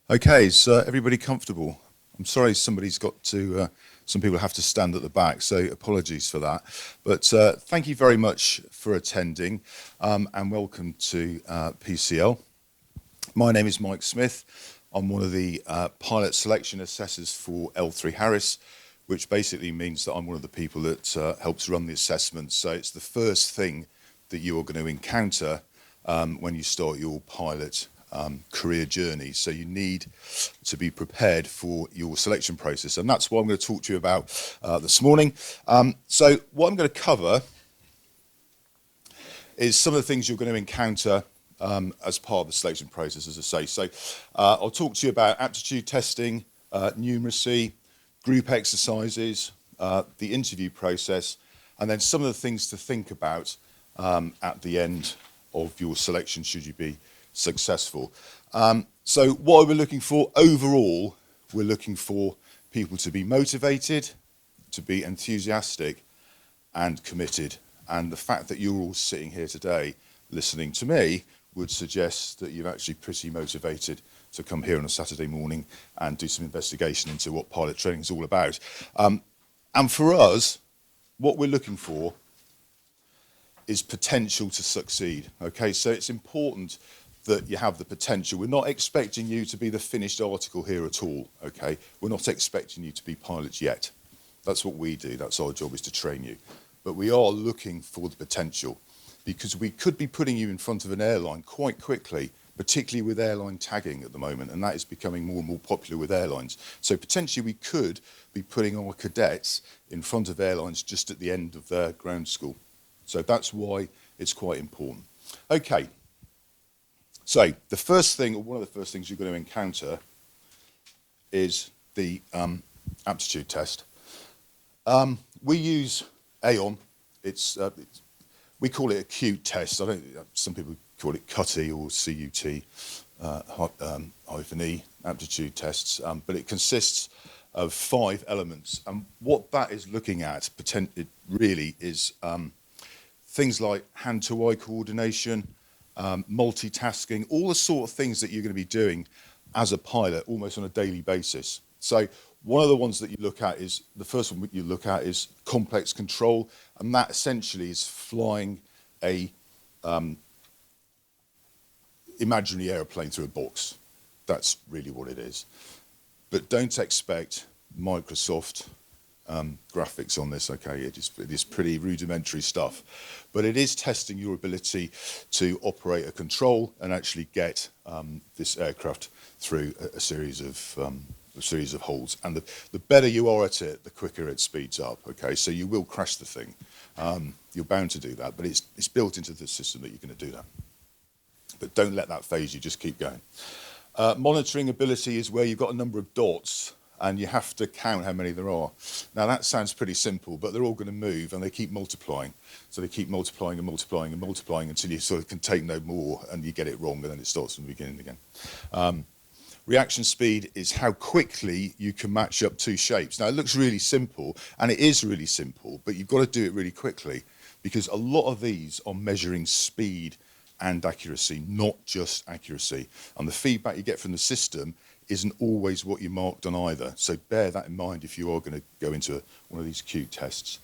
Okay, so everybody comfortable? I'm sorry somebody's got to, some people have to stand at the back, so apologies for that. But thank you very much for attending and welcome to PCL. My name is Mike Smith. I'm one of the pilot selection assessors for L3Harris, which basically means that I'm one of the people that helps run the assessment. So it's the first thing that you are going to encounter when you start your pilot career journey. So you need to be prepared for your selection process. And that's what I'm going to talk to you about this morning. So what I'm going to cover is some of the things you're going to encounter as part of the selection process, as I say. So I'll talk to you about aptitude testing, numeracy, group exercises, the interview process, and then some of the things to think about at the end of your selection should you be successful. So what we're looking for overall, we're looking for people to be motivated, to be enthusiastic and committed. And the fact that you're all sitting here today listening to me would suggest that you're actually pretty motivated to come here on a Saturday morning and do some investigation into what pilot training is all about. And for us, what we're looking for is potential to succeed. Okay, so it's important that you have the potential. We're not expecting you to be the finished article here at all, okay? We're not expecting you to be pilots yet. That's what we do. That's our job, is to train you. But we are looking for the potential, because we could be putting you in front of an airline quite quickly, particularly with airline tagging at the moment, and that is becoming more and more popular with airlines. So potentially we could be putting our cadets in front of airlines just at the end of their ground school. So that's why it's quite important. Okay, so the first thing, or one of the first things you're going to encounter is the aptitude test. We use Aon. We call it a CUTE test. Some people call it CUTE or CUT -E aptitude tests, but it consists of 5 elements. And what that is looking at, it really is things like hand-to-eye coordination, multitasking, all the sort of things that you're going to be doing as a pilot almost on a daily basis. So one of the ones that you look at is, the first one you look at is complex control, and that essentially is flying a imaginary aeroplane through a box. That's really what it is. But don't expect Microsoft graphics on this, okay? It is pretty rudimentary stuff. But it is testing your ability to operate a control and actually get this aircraft through a series of holes. And the better you are at it, the quicker it speeds up, okay? So you will crash the thing. You're bound to do that, but it's built into the system that you're going to do that. But don't let that phase you, just keep going. Monitoring ability is where you've got a number of dots and you have to count how many there are. Now that sounds pretty simple, but they're all going to move and they keep multiplying. So they keep multiplying and multiplying and multiplying until you sort of can take no more and you get it wrong, and then it starts from the beginning again. Reaction speed is how quickly you can match up 2 shapes. Now it looks really simple, and it is really simple, but you've got to do it really quickly, because a lot of these are measuring speed and accuracy, not just accuracy. And the feedback you get from the system isn't always what you marked on either. So bear that in mind if you are going to go into one of these CUTE tests.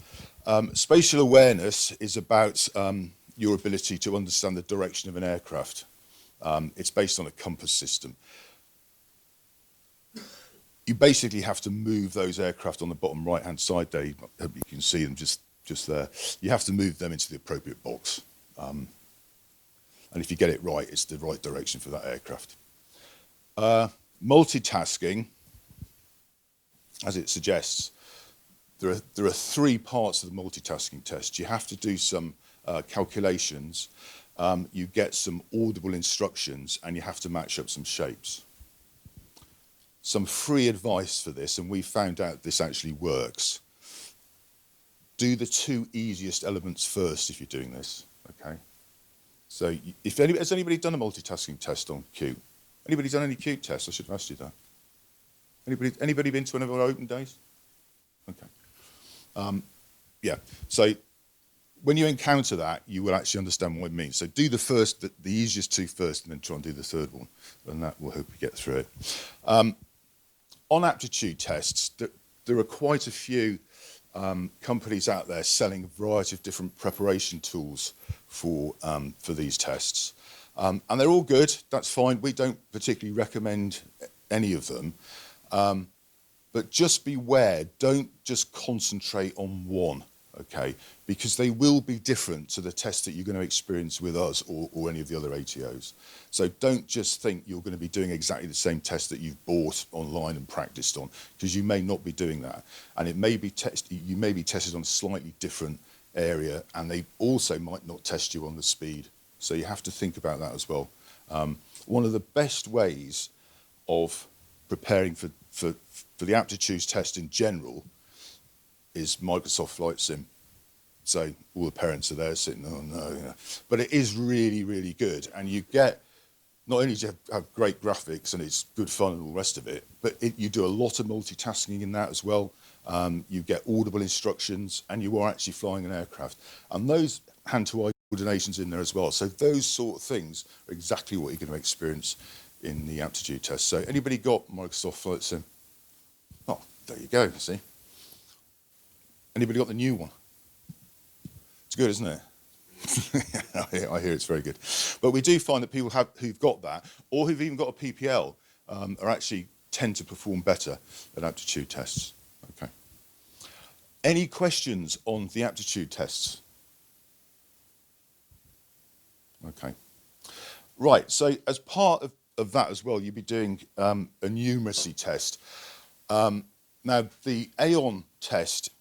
Spatial awareness is about your ability to understand the direction of an aircraft. It's based on a compass system. You basically have to move those aircraft on the bottom right-hand side there. I hope you can see them just there. You have to move them into the appropriate box. And if you get it right, it's the right direction for that aircraft. Multitasking, as it suggests, there are 3 parts of the multitasking test. You have to do some calculations, you get some audible instructions, and you have to match up some shapes. Some free advice for this, and we found out this actually works. Do the 2 easiest elements first if you're doing this, okay? So has anybody done a multitasking test on CUTE? Anybody done any CUTE tests? I should have asked you that. Anybody been to one of our open days? Okay. Yeah, so when you encounter that, you will actually understand what it means. So do the first, the easiest two first, and then try and do the third one, and that will help you get through it. On aptitude tests, there are quite a few companies out there selling a variety of different preparation tools for these tests. And they're all good, that's fine. We don't particularly recommend any of them. But just beware, don't just concentrate on one, okay? Because they will be different to the test that you're going to experience with us or any of the other ATOs. So don't just think you're going to be doing exactly the same test that you've bought online and practiced on, because you may not be doing that. And it may be you may be tested on a slightly different area, and they also might not test you on the speed. So you have to think about that as well. One of the best ways of preparing for the aptitude test in general is Microsoft Flight Sim. So all the parents are there sitting, oh no, you know. But it is really, really good. And you get, not only do you have great graphics and it's good fun and all the rest of it, but you do a lot of multitasking in that as well. You get audible instructions, and you are actually flying an aircraft. And those hand-to-eye coordinations in there as well. So those sort of things are exactly what you're going to experience in the aptitude test. So anybody got Microsoft Flight Sim? Oh, there you go, see. Anybody got the new one? It's good, isn't it? I hear it's very good. But we do find that people who've got that, or who've even got a PPL, are actually tend to perform better at aptitude tests. Okay. Any questions on the aptitude tests? Okay. Right, so as part of that as well, you'll be doing a numeracy test. Now, the Aon test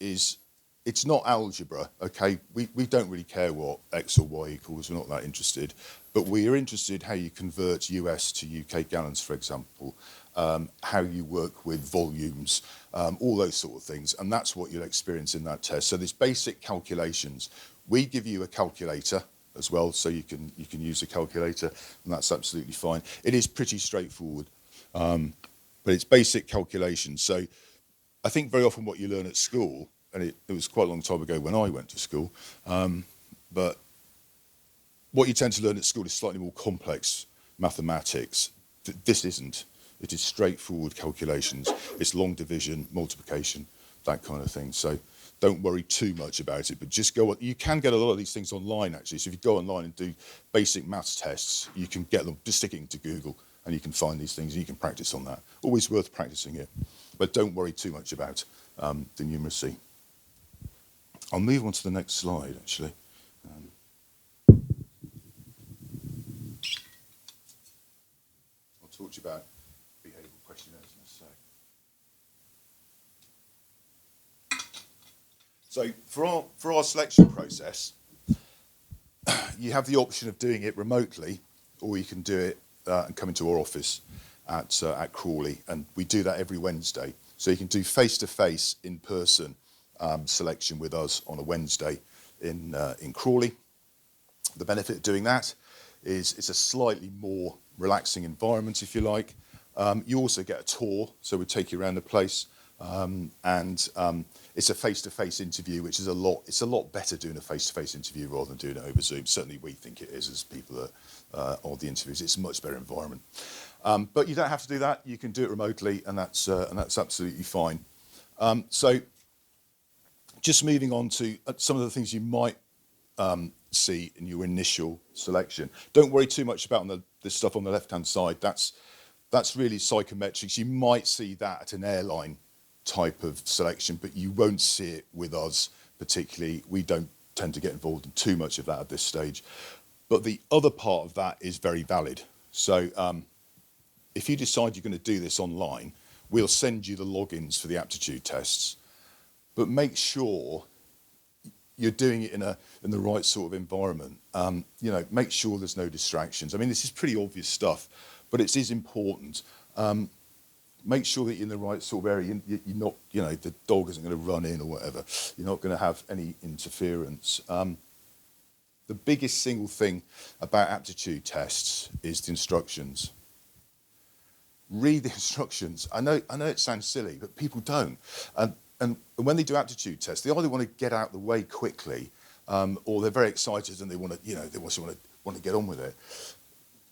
it's not algebra, okay? We don't really care what X or Y equals, we're not that interested. But we are interested how you convert US to UK gallons, for example, how you work with volumes, all those sort of things. And that's what you'll experience in that test. So there's basic calculations. We give you a calculator as well, so you can use a calculator, and that's absolutely fine. It is pretty straightforward, but it's basic calculations. So I think very often what you learn at school, and it was quite a long time ago when I went to school, but what you tend to learn at school is slightly more complex mathematics. This isn't. It is straightforward calculations. It's long division, multiplication, that kind of thing. So don't worry too much about it, but just go on. You can get a lot of these things online, actually. So if you go online and do basic maths tests, you can get them, just stick it into Google, and you can find these things, and you can practice on that. Always worth practicing it. But don't worry too much about the numeracy. I'll move on to the next slide, actually. I'll talk to you about behavioural questionnaires in a sec. So for our selection process, you have the option of doing it remotely, or you can do it and come into our office at Crawley, and we do that every Wednesday. So you can do face-to-face, in-person selection with us on a Wednesday in Crawley. The benefit of doing that is it's a slightly more relaxing environment, if you like. You also get a tour, so we take you around the place. It's a face-to-face interview, which is it's a lot better doing a face-to-face interview rather than doing it over Zoom. Certainly we think it is, as people that are the interviews. It's a much better environment. But you don't have to do that. You can do it remotely, and that's absolutely fine. So just moving on to some of the things you might see in your initial selection. Don't worry too much about the stuff on the left-hand side. That's really psychometrics. You might see that at an airline type of selection, but you won't see it with us particularly. We don't tend to get involved in too much of that at this stage. But the other part of that is very valid. So if you decide you're going to do this online, we'll send you the logins for the aptitude tests, but make sure you're doing it in the right sort of environment. Make sure there's no distractions. I mean, this is pretty obvious stuff, but it is important. Make sure that you're in the right sort of area. You're not, the dog isn't going to run in or whatever. You're not going to have any interference. The biggest single thing about aptitude tests is the instructions. Read the instructions. I know it sounds silly, but people don't. And when they do aptitude tests, they either want to get out the way quickly, or they're very excited and they want to, they also want to get on with it.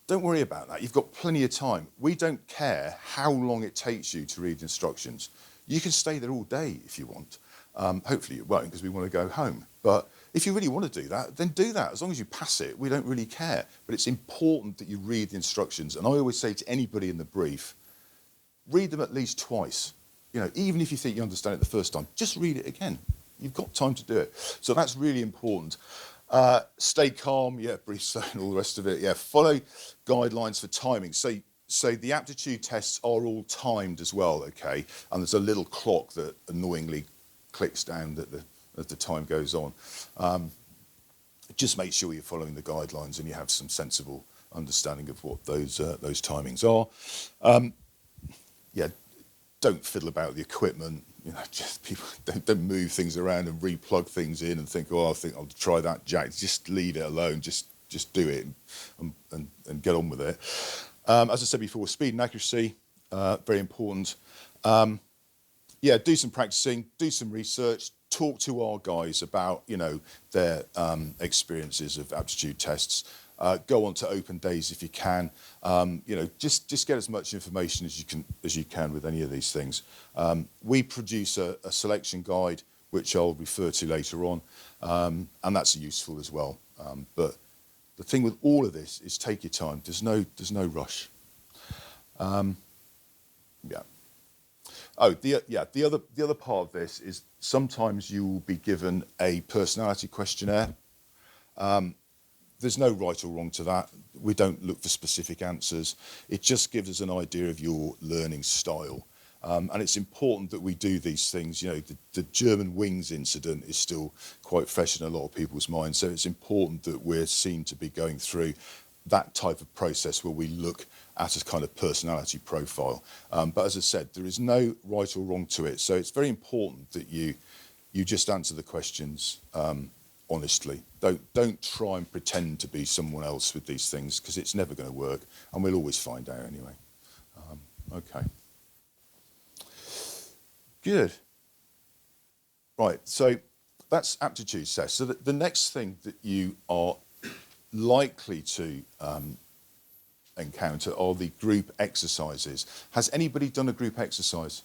Don't worry about that. You've got plenty of time. We don't care how long it takes you to read instructions. You can stay there all day if you want. Hopefully you won't, because we want to go home. But if you really want to do that, then do that. As long as you pass it, we don't really care. But it's important that you read the instructions. And I always say to anybody in the brief, read them at least twice. Even if you think you understand it the first time, just read it again. You've got time to do it. So that's really important. Stay calm, breathe slow and all the rest of it. Follow guidelines for timing. So the aptitude tests are all timed as well, okay? And there's a little clock that annoyingly clicks down as the time goes on. Just make sure you're following the guidelines and you have some sensible understanding of what those timings are. Don't fiddle about the equipment. Just people don't move things around and replug things in and think, I think I'll try that jack. Just leave it alone. Just do it and get on with it. As I said before, speed and accuracy, very important. Do some practicing, do some research, talk to our guys about, their experiences of aptitude tests. Go on to open days if you can. Just get as much information as you can with any of these things. We produce a selection guide, which I'll refer to later on, and that's useful as well. But the thing with all of this is take your time. There's no rush. The other part of this is sometimes you will be given a personality questionnaire. There's no right or wrong to that. We don't look for specific answers. It just gives us an idea of your learning style. And it's important that we do these things. The German wings incident is still quite fresh in a lot of people's minds. So it's important that we're seen to be going through that type of process where we look at a kind of personality profile. But as I said, there is no right or wrong to it. So it's very important that you just answer the questions honestly. Don't try and pretend to be someone else with these things, because it's never going to work, and we'll always find out anyway. Okay. Good. Right, so that's aptitude tests. So the next thing that you are likely to encounter are the group exercises. Has anybody done a group exercise?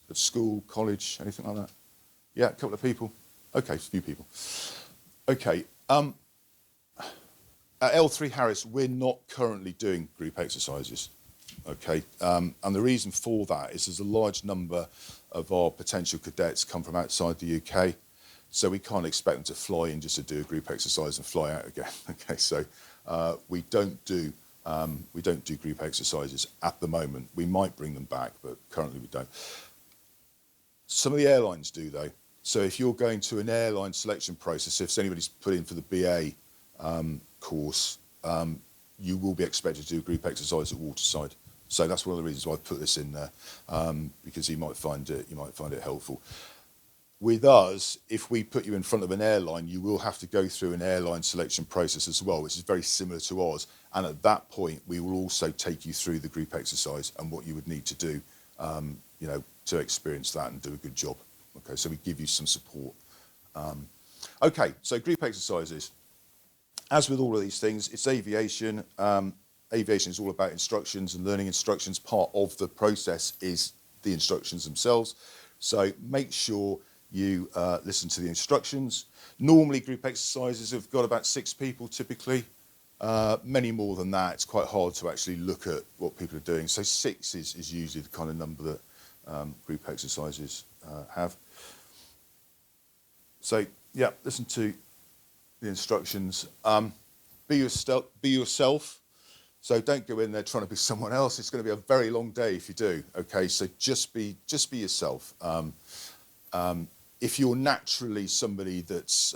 At school, college, anything like that? Yeah, a couple of people? Okay, a few people. Okay, at L3Harris, we're not currently doing group exercises. Okay, and the reason for that is there's a large number of our potential cadets come from outside the UK, so we can't expect them to fly in just to do a group exercise and fly out again. Okay, so we don't do group exercises at the moment. We might bring them back, but currently we don't. Some of the airlines do though. So if you're going to an airline selection process, if anybody's put in for the BA course, you will be expected to do a group exercise at Waterside. So that's one of the reasons why I put this in there, because you might find it helpful. With us, if we put you in front of an airline, you will have to go through an airline selection process as well, which is very similar to ours. And at that point, we will also take you through the group exercise and what you would need to do, to experience that and do a good job. Okay, so we give you some support. Okay, so group exercises. As with all of these things, it's aviation. Aviation is all about instructions and learning instructions. Part of the process is the instructions themselves. So make sure you listen to the instructions. Normally group exercises have got about 6 people typically. Many more than that. It's quite hard to actually look at what people are doing. So 6 is usually the kind of number that group exercises have. So yeah, listen to the instructions. Be yourself. So don't go in there trying to be someone else. It's going to be a very long day if you do. Okay, so just be yourself. If you're naturally somebody that's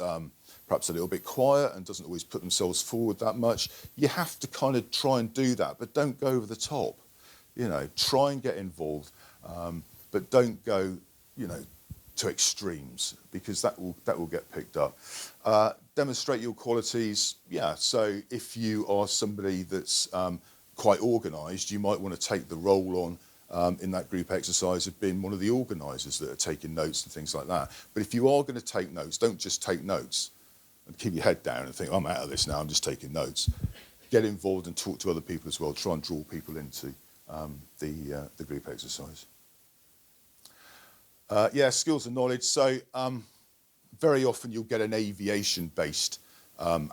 perhaps a little bit quiet and doesn't always put themselves forward that much, you have to kind of try and do that, but don't go over the top. Try and get involved, but don't go, to extremes, because that will get picked up. Demonstrate your qualities. Yeah, so if you are somebody that's quite organised, you might want to take the role in that group exercise have been one of the organisers that are taking notes and things like that. But if you are going to take notes, don't just take notes and keep your head down and think, I'm out of this now, I'm just taking notes. Get involved and talk to other people as well. Try and draw people into the group exercise. Skills and knowledge. So very often you'll get an aviation-based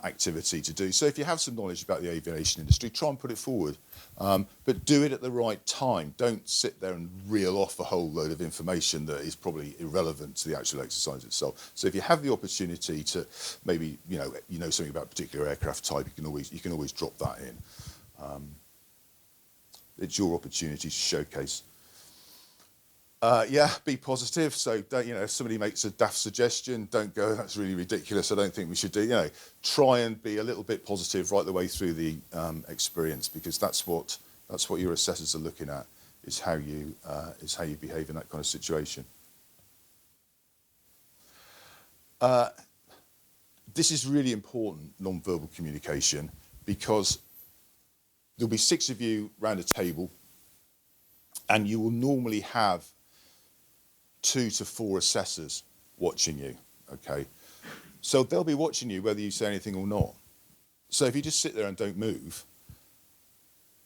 activity to do. So if you have some knowledge about the aviation industry, try and put it forward. But do it at the right time. Don't sit there and reel off a whole load of information that is probably irrelevant to the actual exercise itself. So if you have the opportunity to maybe, you know something about a particular aircraft type, you can always drop that in. It's your opportunity to showcase. Be positive. So don't, if somebody makes a daft suggestion, don't go, that's really ridiculous, I don't think we should do, try and be a little bit positive right the way through the experience, because that's what your assessors are looking at, is how you behave in that kind of situation. This is really important, non-verbal communication, because there'll be 6 of you round a table, and you will normally have 2 to 4 assessors watching you, okay? So they'll be watching you whether you say anything or not. So if you just sit there and don't move,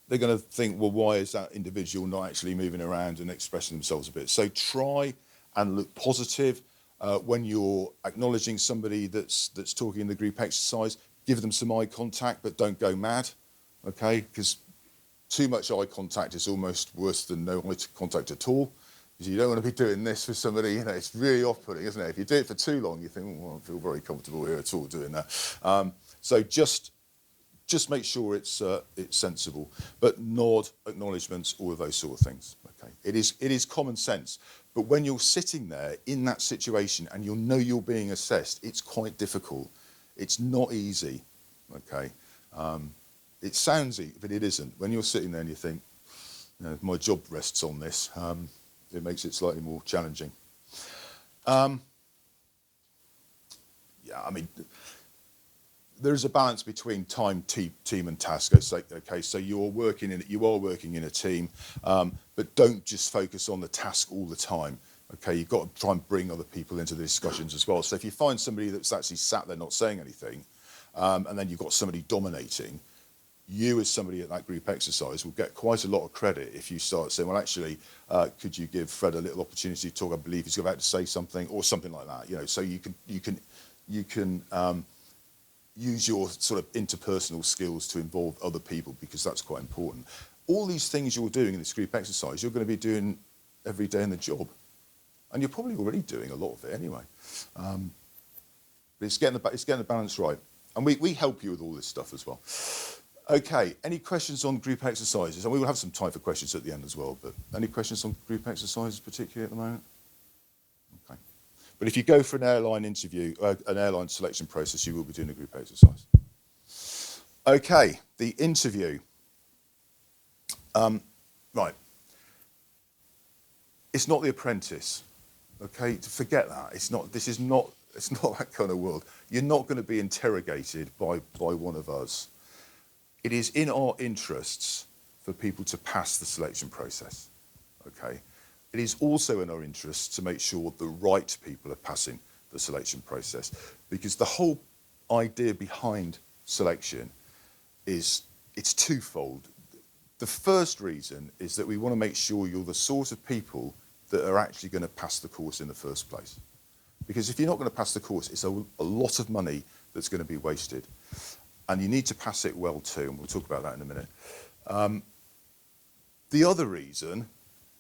they're going to think, well, why is that individual not actually moving around and expressing themselves a bit? So try and look positive when you're acknowledging somebody that's talking in the group exercise. Give them some eye contact, but don't go mad, okay? Because too much eye contact is almost worse than no eye contact at all. Because you don't want to be doing this with somebody, it's really off-putting, isn't it? If you do it for too long, you think, I don't feel very comfortable here at all doing that. So just make sure it's sensible, but nod, acknowledgements, all of those sort of things. Okay, it is common sense, but when you're sitting there in that situation and you're being assessed, it's quite difficult. It's not easy. Okay, it sounds easy, but it isn't. When you're sitting there and you think, my job rests on this, it makes it slightly more challenging. There's a balance between time, team, and task. Okay, so you are working in a team, but don't just focus on the task all the time. Okay, you've got to try and bring other people into the discussions as well. So if you find somebody that's actually sat there not saying anything, and then you've got somebody dominating, you as somebody at that group exercise will get quite a lot of credit if you start saying, well, actually, could you give Fred a little opportunity to talk? I believe he's about to say something, or something like that. So you can use your sort of interpersonal skills to involve other people, because that's quite important. All these things you're doing in this group exercise, you're going to be doing every day in the job, and you're probably already doing a lot of it anyway. But it's getting the balance right, and we help you with all this stuff as well. Okay, any questions on group exercises? And we will have some time for questions at the end as well, but any questions on group exercises particularly at the moment? Okay. But if you go for an airline interview, an airline selection process, you will be doing a group exercise. Okay, the interview. Right. It's not The Apprentice. Okay, forget that. It's not that kind of world. You're not going to be interrogated by one of us. It is in our interests for people to pass the selection process, okay? It is also in our interests to make sure the right people are passing the selection process, because the whole idea behind selection it's twofold. The first reason is that we want to make sure you're the sort of people that are actually going to pass the course in the first place. Because if you're not going to pass the course, it's a lot of money that's going to be wasted. And you need to pass it well too, and we'll talk about that in a minute. The other reason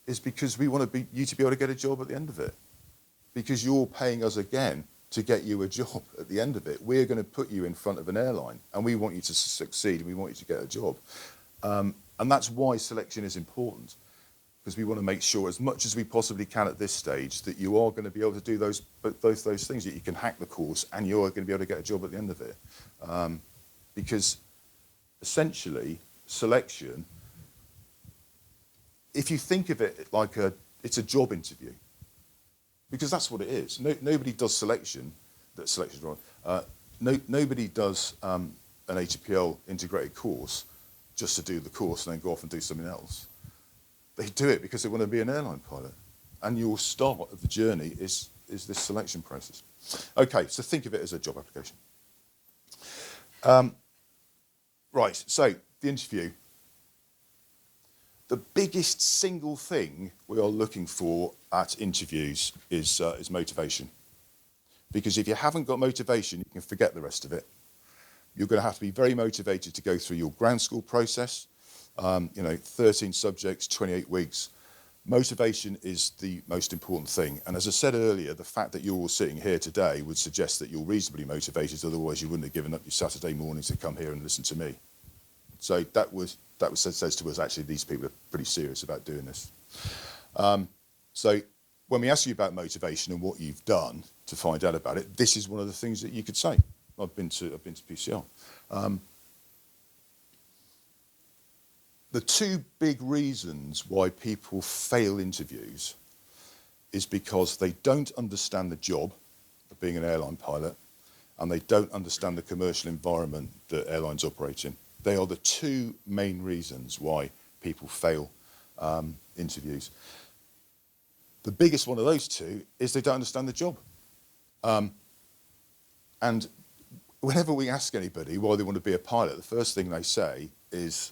is because we want you to be able to get a job at the end of it. Because you're paying us again to get you a job at the end of it. We're going to put you in front of an airline, and we want you to succeed, and we want you to get a job. And that's why selection is important, because we want to make sure, as much as we possibly can at this stage, that you are going to be able to do both those things, that you can hack the course and you're going to be able to get a job at the end of it. Because essentially, selection, if you think of it like it's a job interview, because that's what it is. Nobody does selection, nobody does an ATPL integrated course just to do the course and then go off and do something else. They do it because they want to be an airline pilot. And your start of the journey is this selection process. Okay, so think of it as a job application. Right, so the interview. The biggest single thing we are looking for at interviews is motivation. Because if you haven't got motivation, you can forget the rest of it. You're going to have to be very motivated to go through your ground school process. 13 subjects, 28 weeks. Motivation is the most important thing. And as I said earlier, the fact that you're all sitting here today would suggest that you're reasonably motivated, otherwise you wouldn't have given up your Saturday mornings to come here and listen to me. So that says to us, actually, these people are pretty serious about doing this. So when we ask you about motivation and what you've done to find out about it, this is one of the things that you could say. I've been to PCL. The two big reasons why people fail interviews is because they don't understand the job of being an airline pilot, and they don't understand the commercial environment that airlines operate in. They are the two main reasons why people fail interviews. The biggest one of those two is they don't understand the job. And whenever we ask anybody why they want to be a pilot, the first thing they say is,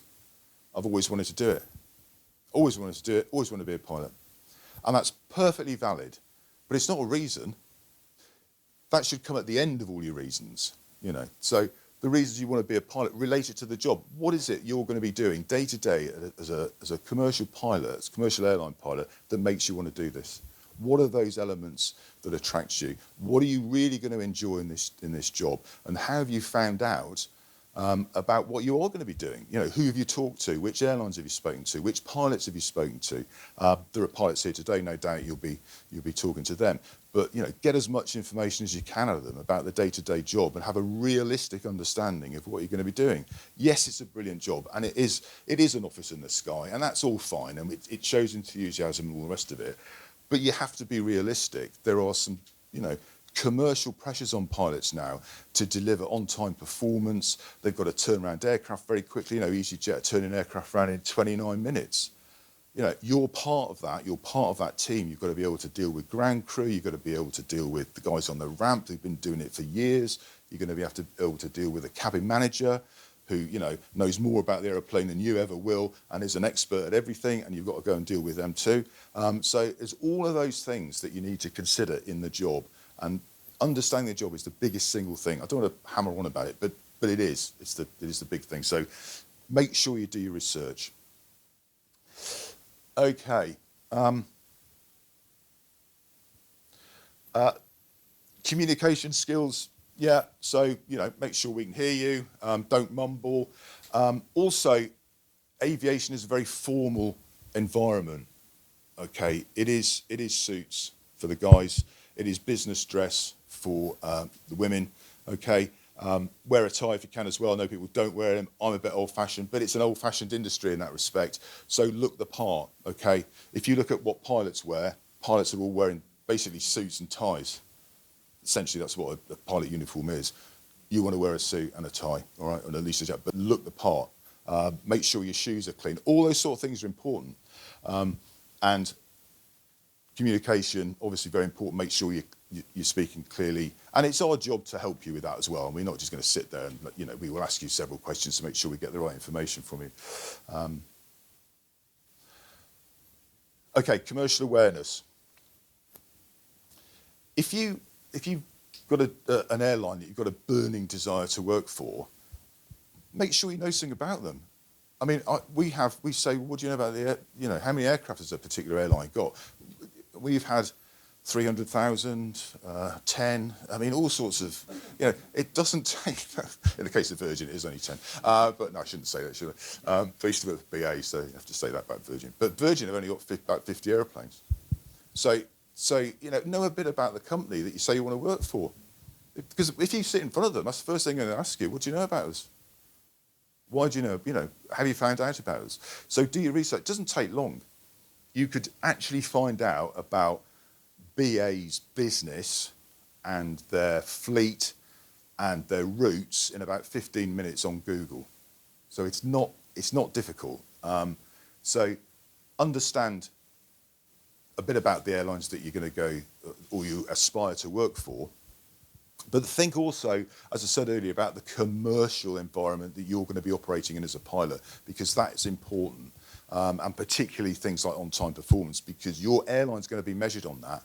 I've always wanted to do it. Always wanted to do it, always wanted to be a pilot. And that's perfectly valid, but it's not a reason. That should come at the end of all your reasons, So the reasons you want to be a pilot related to the job. What is it you're going to be doing day to day as a commercial pilot, as a commercial airline pilot, that makes you want to do this? What are those elements that attract you? What are you really going to enjoy in this job? And how have you found out about what you are going to be doing? Who have you talked to? Which airlines have you spoken to? Which pilots have you spoken to? There are pilots here today, no doubt you'll be talking to them. But get as much information as you can out of them about the day-to-day job and have a realistic understanding of what you're going to be doing. Yes, it's a brilliant job, and it is an office in the sky, and that's all fine, and it shows enthusiasm and all the rest of it. But you have to be realistic. There are some, commercial pressures on pilots now to deliver on-time performance. They've got to turn around aircraft very quickly. EasyJet turning aircraft around in 29 minutes. You're part of that. You're part of that team. You've got to be able to deal with ground crew. You've got to be able to deal with the guys on the ramp who've been doing it for years. You're going to be able to deal with a cabin manager who, knows more about the aeroplane than you ever will and is an expert at everything, and you've got to go and deal with them too. So there's all of those things that you need to consider in the job. And understanding the job is the biggest single thing. I don't want to hammer on about it, but it is. It is the big thing. So make sure you do your research. Okay. Communication skills. Yeah. So, make sure we can hear you. Don't mumble. Also, aviation is a very formal environment. Okay. It is suits for the guys. It is business dress for the women, okay? Wear a tie if you can as well. I know people don't wear them. I'm a bit old-fashioned, but it's an old-fashioned industry in that respect. So look the part, okay? If you look at what pilots wear, pilots are all wearing basically suits and ties. Essentially, that's what a pilot uniform is. You want to wear a suit and a tie, all right, and at least a jacket, but look the part. Make sure your shoes are clean. All those sort of things are important. And communication, obviously very important. Make sure you're speaking clearly. And it's our job to help you with that as well. And we're not just going to sit there and, we will ask you several questions to make sure we get the right information from you. Okay, commercial awareness. If you've got an airline that you've got a burning desire to work for, make sure you know something about them. I mean, we say, what do you know about how many aircraft has a particular airline got? We've had 300,000, 10, I mean, all sorts of, it doesn't take, in the case of Virgin, it is only 10. But no, I shouldn't say that, should I? They used to work with BA, so you have to say that about Virgin. But Virgin have only got about 50 airplanes. So know a bit about the company that you say you want to work for. Because if you sit in front of them, that's the first thing they're going to ask you, what do you know about us? Why do you know, have you found out about us? So do your research. It doesn't take long. You could actually find out about BA's business and their fleet and their routes in about 15 minutes on Google. So it's not difficult. So understand a bit about the airlines that you're going to go or you aspire to work for, but think also, as I said earlier, about the commercial environment that you're going to be operating in as a pilot, because that's important, and particularly things like on-time performance, because your airline's going to be measured on that.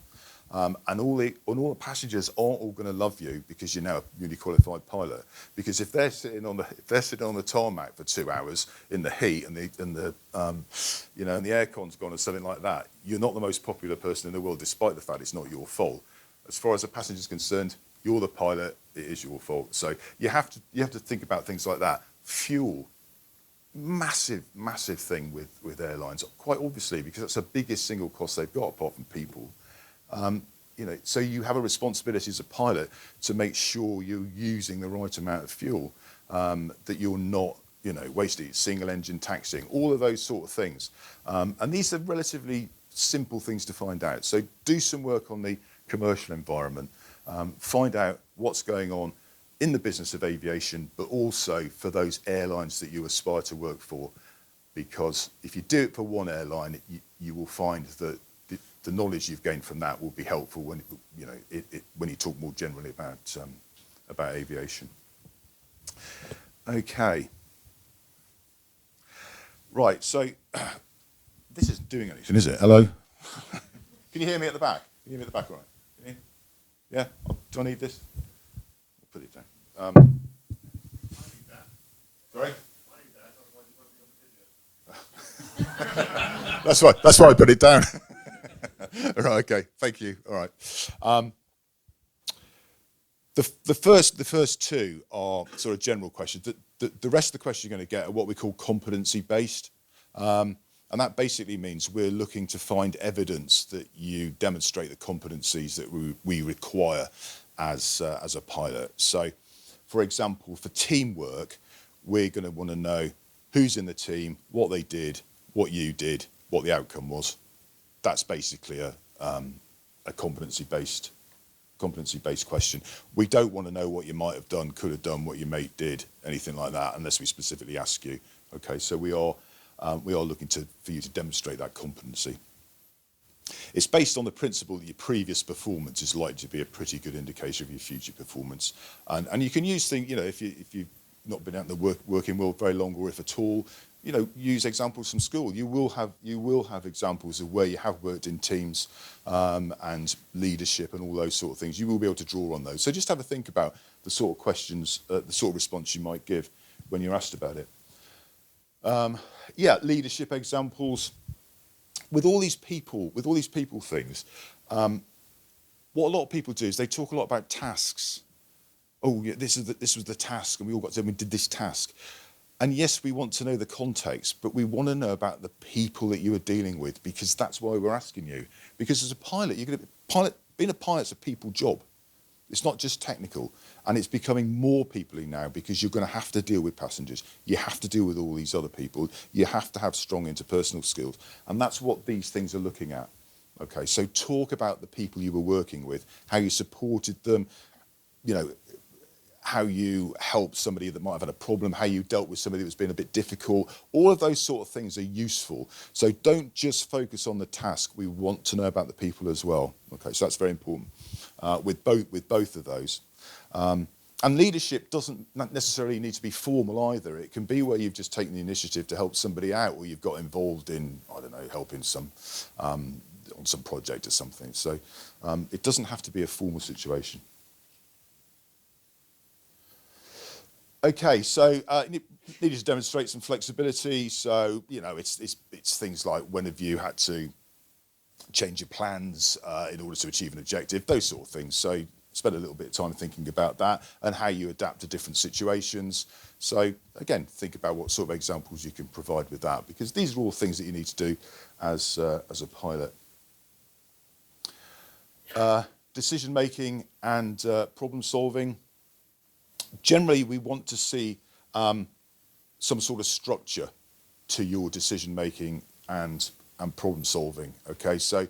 And all the passengers aren't all going to love you because you're now a newly qualified pilot. Because if they're sitting on the tarmac for 2 hours in the heat and the aircon's gone or something like that, you're not the most popular person in the world, despite the fact it's not your fault. As far as the passenger's concerned, you're the pilot. It is your fault. So you have to think about things like that. Fuel, massive thing with airlines, quite obviously, because that's the biggest single cost they've got apart from people. So you have a responsibility as a pilot to make sure you're using the right amount of fuel, that you're not, wasting it, single engine taxiing, all of those sort of things. And these are relatively simple things to find out. So do some work on the commercial environment, find out what's going on in the business of aviation, but also for those airlines that you aspire to work for. Because if you do it for one airline, you will find that the knowledge you've gained from that will be helpful when when you talk more generally about aviation. Okay. Right. So this isn't doing anything, is it? Hello. Can you hear me at the back? Can you hear me at the back? All right. Can you? Yeah. Do I need this? I'll put it down. I need that. Sorry. That's why I put it down. Right, okay, thank you. All right. The first two are sort of general questions. The rest of the questions you're going to get are what we call competency based, and that basically means we're looking to find evidence that you demonstrate the competencies that we require as a pilot. So, for example, for teamwork, we're going to want to know who's in the team, what they did, what you did, what the outcome was. That's basically a competency-based question. We don't want to know what you might have done, could have done, what your mate did, anything like that, unless we specifically ask you. Okay, so we are looking for you to demonstrate that competency. It's based on the principle that your previous performance is likely to be a pretty good indicator of your future performance, and you can use things. If you've not been out in the working world very long, or if at all, use examples from school. You will have examples of where you have worked in teams and leadership and all those sort of things. You will be able to draw on those. So just have a think about the sort of questions, the sort of response you might give when you're asked about it. Leadership examples. With all these people things, what a lot of people do is they talk a lot about tasks. Oh, yeah, this was the task, and we all got together and we did this task. And yes, we want to know the context, but we want to know about the people that you are dealing with, because that's why we're asking you. Because as a pilot, being a pilot's a people job. It's not just technical, and it's becoming more people-y now, because you're going to have to deal with passengers. You have to deal with all these other people. You have to have strong interpersonal skills, and that's what these things are looking at. Okay, so talk about the people you were working with, how you supported them, how you helped somebody that might have had a problem, how you dealt with somebody that's been a bit difficult. All of those sort of things are useful. So don't just focus on the task. We want to know about the people as well. Okay, so that's very important with both of those. And leadership doesn't necessarily need to be formal either. It can be where you've just taken the initiative to help somebody out, or you've got involved in, helping on some project or something. So it doesn't have to be a formal situation. Okay, so needed to demonstrate some flexibility. So it's things like, when have you had to change your plans in order to achieve an objective, those sort of things. So spend a little bit of time thinking about that and how you adapt to different situations. So again, think about what sort of examples you can provide with that, because these are all things that you need to do as a pilot. Decision making and problem solving. Generally, we want to see some sort of structure to your decision making and problem solving. Okay, so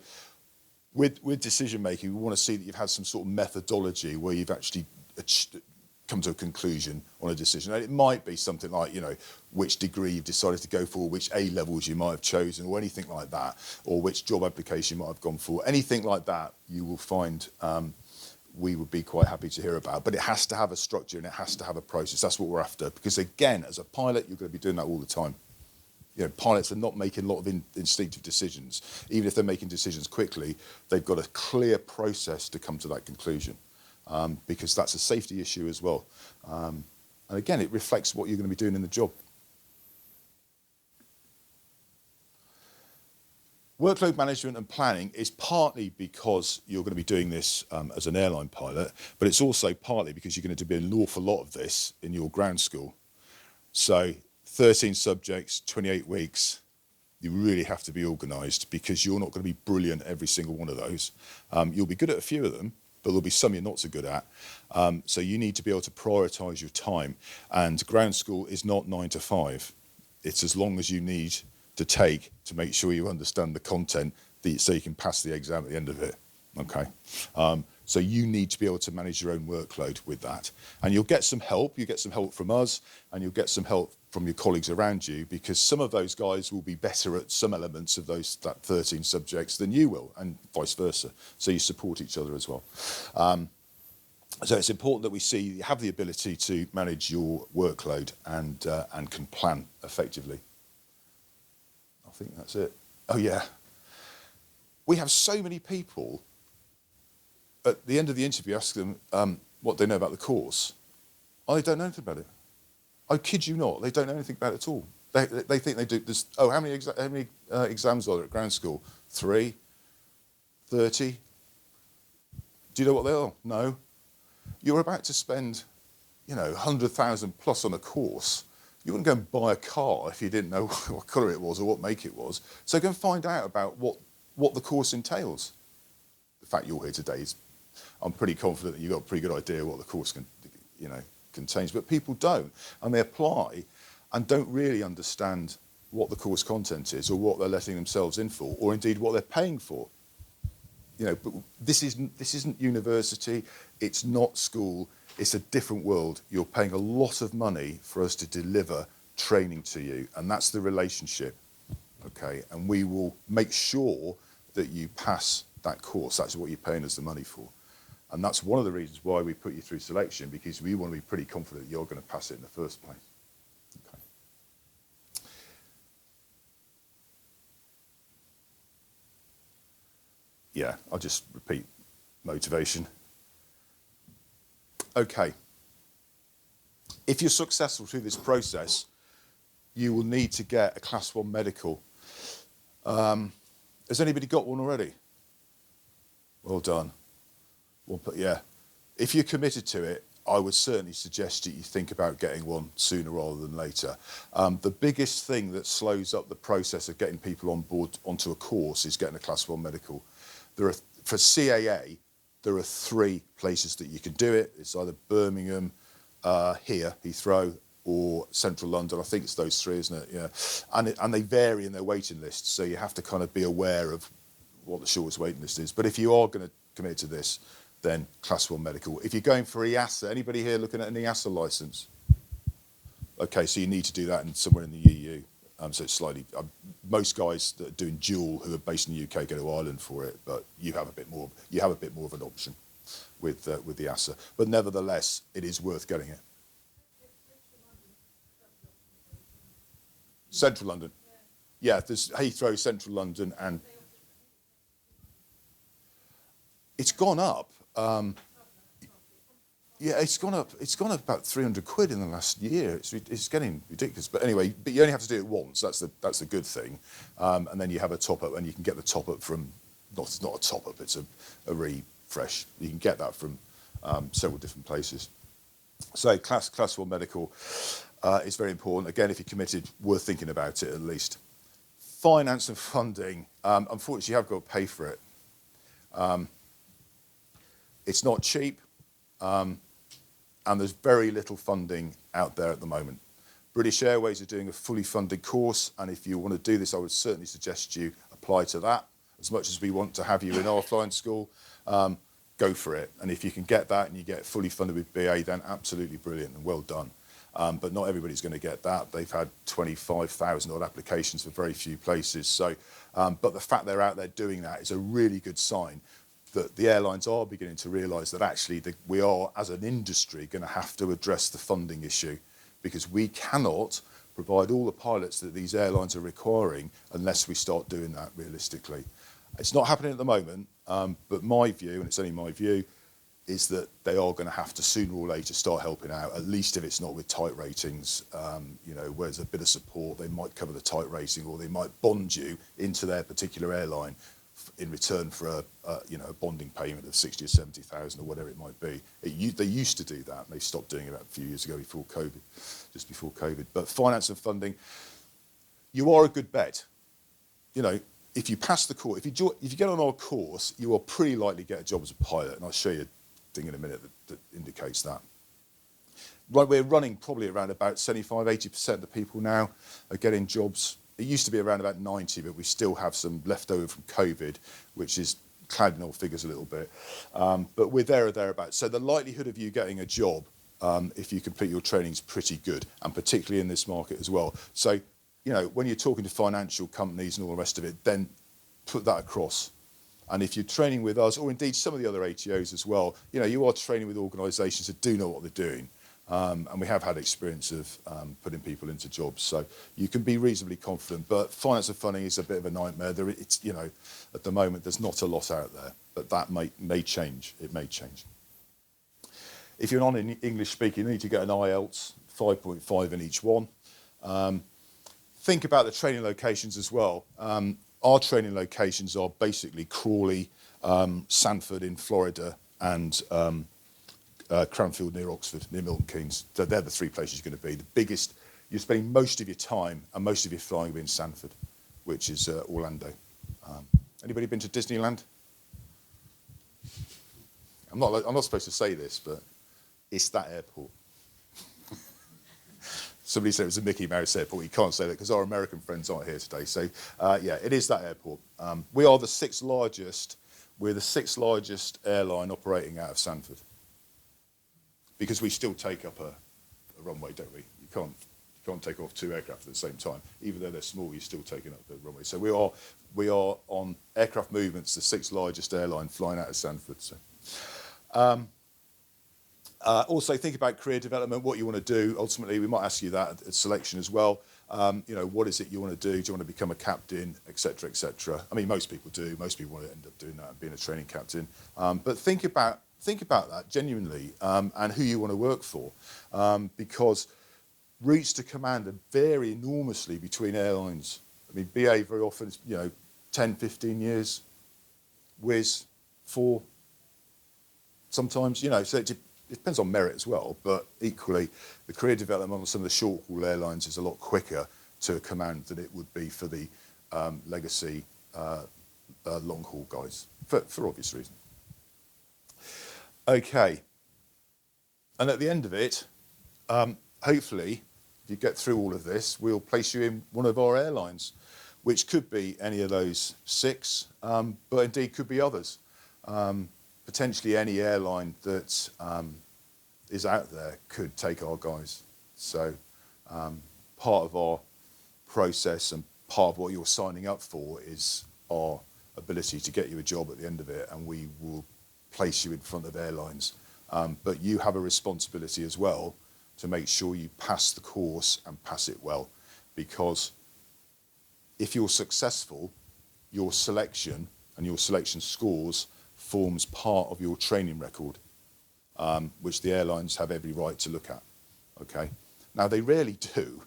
with decision making, we want to see that you've had some sort of methodology where you've actually come to a conclusion on a decision. And it might be something like, which degree you've decided to go for, which A levels you might have chosen, or anything like that, or which job application you might have gone for. Anything like that, you will find we would be quite happy to hear about. But it has to have a structure and it has to have a process. That's what we're after. Because again, as a pilot, you're going to be doing that all the time. Pilots are not making a lot of instinctive decisions. Even if they're making decisions quickly, they've got a clear process to come to that conclusion, because that's a safety issue as well. And again, it reflects what you're going to be doing in the job. Workload management and planning is partly because you're going to be doing this as an airline pilot, but it's also partly because you're going to be doing an awful lot of this in your ground school. So 13 subjects, 28 weeks, you really have to be organised, because you're not going to be brilliant at every single one of those. You'll be good at a few of them, but there'll be some you're not so good at. So you need to be able to prioritise your time. And ground school is not 9 to 5. It's as long as you need to take to make sure you understand the content so you can pass the exam at the end of it. Okay. So you need to be able to manage your own workload with that. And you'll get some help. You get some help from us, and you'll get some help from your colleagues around you, because some of those guys will be better at some elements of that 13 subjects than you will, and vice versa. So you support each other as well. So it's important that we see you have the ability to manage your workload and can plan effectively. I think that's it. Oh yeah. We have so many people at the end of the interview ask them what they know about the course. Oh, they don't know anything about it. I kid you not, they don't know anything about it at all. They think they do this. Oh, how many exams are there at ground school? 3, 30. Do you know what they are? No. You're about to spend, 100,000 plus on a course. You wouldn't go and buy a car if you didn't know what colour it was or what make it was. So go and find out about what the course entails. The fact you're here today is, I'm pretty confident that you've got a pretty good idea what the course contains, but people don't, and they apply and don't really understand what the course content is, or what they're letting themselves in for, or indeed what they're paying for. But this isn't university, it's not school, it's a different world. You're paying a lot of money for us to deliver training to you, and that's the relationship, okay? And we will make sure that you pass that course. That's what you're paying us the money for. And that's one of the reasons why we put you through selection, because we want to be pretty confident you're going to pass it in the first place. Okay. Yeah, I'll just repeat motivation. Okay. If you're successful through this process, you will need to get a Class 1 medical. Has anybody got one already? Well done. Yeah, if you're committed to it, I would certainly suggest that you think about getting one sooner rather than later. The biggest thing that slows up the process of getting people on board onto a course is getting a Class 1 medical. For CAA, there are 3 places that you can do it. It's either Birmingham, here, Heathrow, or Central London. I think it's those 3, isn't it? Yeah, and they vary in their waiting lists, so you have to kind of be aware of what the shortest waiting list is. But if you are going to commit to this, then Class 1 medical. If you're going for EASA, anybody here looking at an EASA licence? Okay, so you need to do that somewhere in the EU. So it's slightly, most guys that are doing dual who are based in the UK go to Ireland for it, but you have a bit more of an option with the EASA. But nevertheless, it is worth getting it. Central London. Yeah, there's Heathrow, Central London, and it's gone up. Yeah, it's gone up. It's gone up about 300 quid in the last year. It's getting ridiculous. But anyway, but you only have to do it once. That's the good thing. And then you have a top up, and you can get the top up from it's not a top up. It's a refresh. You can get that from several different places. So class 1 medical is very important. Again, if you're committed, worth thinking about it at least. Finance and funding. Unfortunately, you have got to pay for it. It's not cheap, and there's very little funding out there at the moment. British Airways are doing a fully funded course, and if you want to do this, I would certainly suggest you apply to that. As much as we want to have you in our flying school, go for it. And if you can get that and you get fully funded with BA, then absolutely brilliant and well done. But not everybody's going to get that. They've had 25,000 odd applications for very few places. So, but the fact they're out there doing that is a really good sign that the airlines are beginning to realise that actually we are, as an industry, going to have to address the funding issue, because we cannot provide all the pilots that these airlines are requiring unless we start doing that realistically. It's not happening at the moment, but my view, and it's only my view, is that they are going to have to sooner or later start helping out, at least if it's not with type ratings, where there's a bit of support, they might cover the type rating, or they might bond you into their particular airline in return for a bonding payment of 60 or 70,000 or whatever it might be. They used to do that, and they stopped doing it about a few years ago just before COVID. But finance and funding, you are a good bet. If you pass the course, if you get on our course, you are pretty likely to get a job as a pilot, and I'll show you a thing in a minute that indicates that. Right, we're running probably around about 75-80% of the people now are getting jobs. It used to be around about 90, but we still have some left over from COVID, which is clouding our figures a little bit. But we're there or thereabouts. So the likelihood of you getting a job if you complete your training is pretty good, and particularly in this market as well. So, when you're talking to financial companies and all the rest of it, then put that across. And if you're training with us, or indeed some of the other ATOs as well, you are training with organisations that do know what they're doing. And we have had experience of putting people into jobs, so you can be reasonably confident. But finance and funding is a bit of a nightmare. At the moment, there's not a lot out there, but that may change. It may change. If you're non-English speaking, you need to get an IELTS 5.5 in each one. Think about the training locations as well. Our training locations are basically Crawley, Sanford in Florida, and Cranfield near Oxford, near Milton Keynes. So they're the three places you're going to be. The biggest, you're spending most of your time and most of your flying will be in Sanford, which is Orlando. Anybody been to Disneyland? I'm not supposed to say this, but it's that airport. Somebody said it was a Mickey Mouse airport. You can't say that because our American friends aren't here today. So, yeah, it is that airport. We are the sixth largest. We're the sixth largest airline operating out of Sanford, because we still take up a runway, don't we? You can't take off two aircraft at the same time. Even though they're small, you're still taking up the runway. So we are on aircraft movements, the sixth largest airline flying out of Sanford. So. Also, think about career development, what you want to do. Ultimately, we might ask you that at selection as well. What is it you want to do? Do you want to become a captain, et cetera, et cetera? I mean, most people do. Most people want to end up doing that and being a training captain. But think about that genuinely, and who you want to work for, because routes to command vary enormously between airlines. I mean, BA very often is 10, 15 years. Wizz 4. Sometimes so it depends on merit as well, but equally, the career development on some of the short-haul airlines is a lot quicker to command than it would be for the legacy long-haul guys, for obvious reasons. Okay, and at the end of it, hopefully, if you get through all of this, we'll place you in one of our airlines, which could be any of those 6, but indeed could be others. Potentially any airline that is out there could take our guys. So part of our process and part of what you're signing up for is our ability to get you a job at the end of it, and we will place you in front of airlines. But you have a responsibility as well to make sure you pass the course and pass it well, because if you're successful, your selection and your selection scores forms part of your training record, which the airlines have every right to look at. Okay, now they rarely do,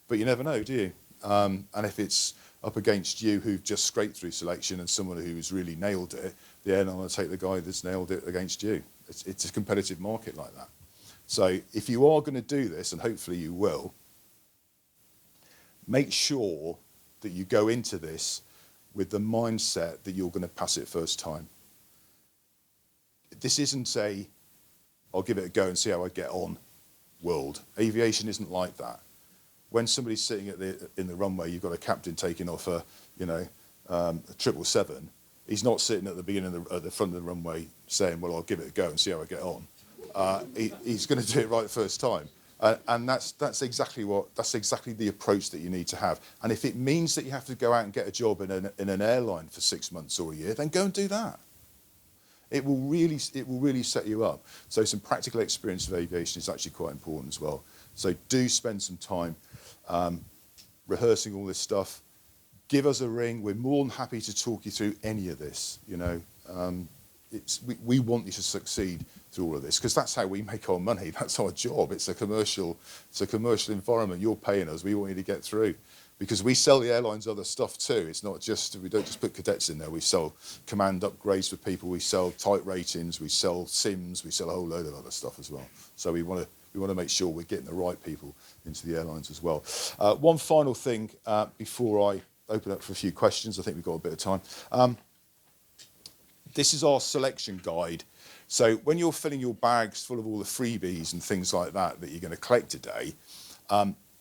but you never know, do you? And if it's up against you who've just scraped through selection and someone who's really nailed it, the airline will take the guy that's nailed it against you. It's a competitive market like that. So if you are going to do this, and hopefully you will, make sure that you go into this with the mindset that you're going to pass it first time. This isn't I'll give it a go and see how I get on world. Aviation isn't like that. When somebody's sitting in the runway, you've got a captain taking off a 777, He's not sitting at the beginning at the front of the runway saying, "Well, I'll give it a go and see how I get on." He's going to do it right the first time, and that's exactly the approach that you need to have. And if it means that you have to go out and get a job in an airline for 6 months or a year, then go and do that. It will really set you up. So some practical experience of aviation is actually quite important as well. So do spend some time rehearsing all this stuff. Give us a ring. We're more than happy to talk you through any of this. You know, we want you to succeed through all of this because that's how we make our money. That's our job. It's a commercial environment. You're paying us. We want you to get through. Because we sell the airlines other stuff too. It's not just, we don't just put cadets in there. We sell command upgrades for people. We sell type ratings. We sell sims. We sell a whole load of other stuff as well. So we want to make sure we're getting the right people into the airlines as well. One final thing before I open up for a few questions. I think we've got a bit of time. This is our selection guide. So when you're filling your bags full of all the freebies and things like that you're going to collect today,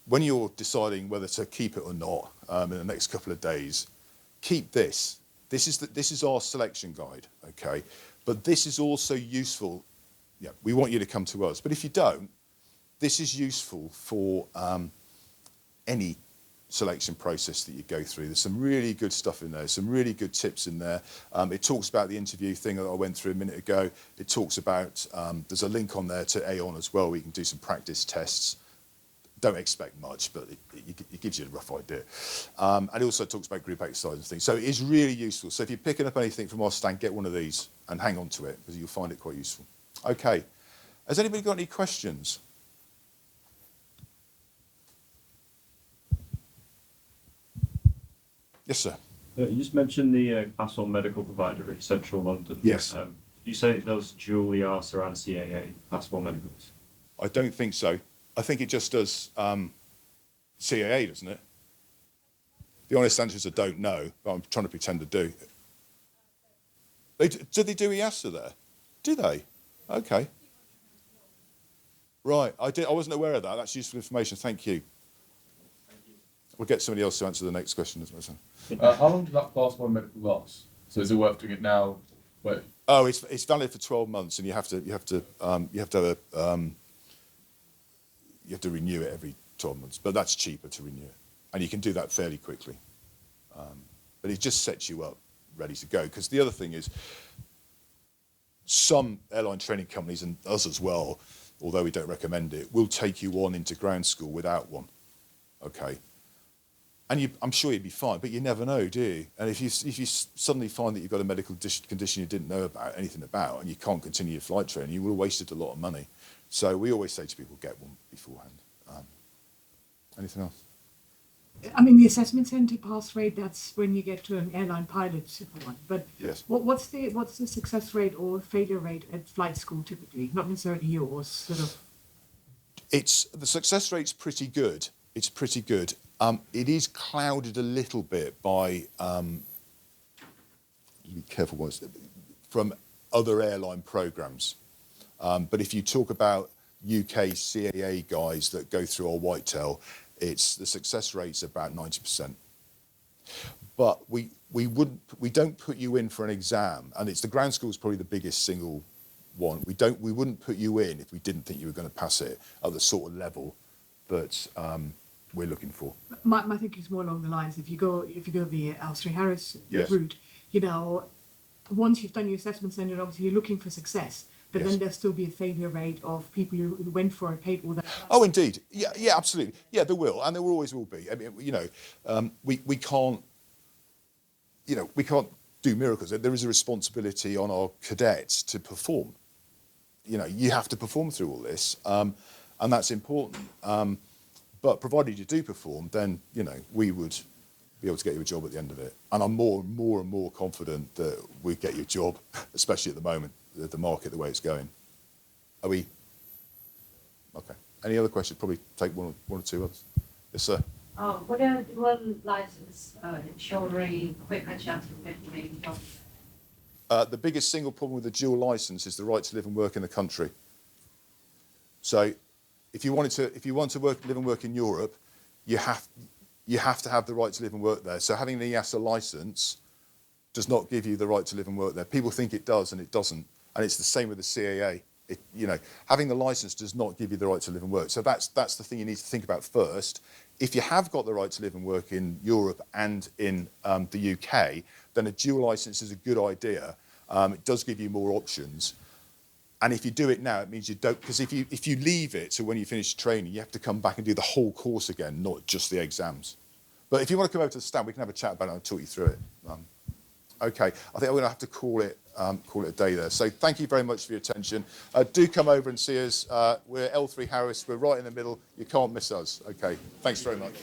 when you're deciding whether to keep it or not in the next couple of days, keep this. This is our selection guide, okay? But this is also useful. Yeah, we want you to come to us. But if you don't, this is useful for any selection process that you go through. There's some really good stuff in there, some really good tips in there. It talks about the interview thing that I went through a minute ago. It talks about, there's a link on there to Aon as well, where you can do some practice tests. Don't expect much, but it gives you a rough idea. And it also talks about group exercise and things. So it is really useful. So if you're picking up anything from our stand, get one of these and hang on to it because you'll find it quite useful. Okay. Has anybody got any questions? Yes, sir. You just mentioned the Class 1 medical provider in central London. Yes. You say it does dual EASA and CAA Class 1 medicals? I don't think so. I think it just does CAA, doesn't it? The honest answer is I don't know, but I'm trying to pretend to do. Do they do EASA there? Do they? Okay. Right. I wasn't aware of that. That's useful information. Thank you. We'll get somebody else to answer the next question as well. How long does that Class 1 medical last? So is it worth doing it now? Wait. Oh, it's valid for 12 months, and you have to renew it every 12 months. But that's cheaper to renew it, and you can do that fairly quickly. But it just sets you up ready to go. Because the other thing is, some airline training companies and us as well, although we don't recommend it, will take you on into ground school without one. Okay. And I'm sure you'd be fine, but you never know, do you? And if you suddenly find that you've got a medical condition you didn't know anything about, and you can't continue your flight training, you will have wasted a lot of money. So we always say to people, get one beforehand. Anything else? I mean, the assessment centre pass rate, that's when you get to an airline pilot one. But yes. What's the success rate or failure rate at flight school typically? Not necessarily yours, sort of. The success rate's pretty good. It's pretty good. It is clouded a little bit by, be careful, from other airline programmes. But if you talk about UK CAA guys that go through our whitetail, the success rate's about 90%. But we don't put you in for an exam, and the ground school is probably the biggest single one. We wouldn't put you in if we didn't think you were going to pass it at the sort of level that we're looking for. My thinking is more along the lines, if you go the L3Harris yes. route, once you've done your assessment centre, obviously you're looking for success, but yes. Then there'll still be a failure rate of people who went for it, paid all that. Oh, indeed. Yeah, absolutely. Yeah, there will, and there always will be. I mean, we can't do miracles. There is a responsibility on our cadets to perform. You have to perform through all this, and that's important. But provided you do perform, then, we would be able to get you a job at the end of it. And I'm more and more confident that we get you a job, especially at the moment, the market, the way it's going. Are we? Okay. Any other questions? Probably take one or two others. Yes, sir. Would a dual license ensure a quicker chance of getting a job? The biggest single problem with a dual license is the right to live and work in the country. So if you want to live and work in Europe, you have to have the right to live and work there. So having an EASA license does not give you the right to live and work there. People think it does, and it doesn't. And it's the same with the CAA. Having the license does not give you the right to live and work. So that's the thing you need to think about first. If you have got the right to live and work in Europe and in the UK, then a dual license is a good idea. It does give you more options. And if you do it now, it means you don't, because if you leave it to when you finish training, you have to come back and do the whole course again, not just the exams. But if you want to come over to the stand, we can have a chat about it and I'll talk you through it. Okay, I think I'm going to have to call it a day there. So thank you very much for your attention. Do come over and see us. We're L3Harris. We're right in the middle. You can't miss us. Okay, thanks very much.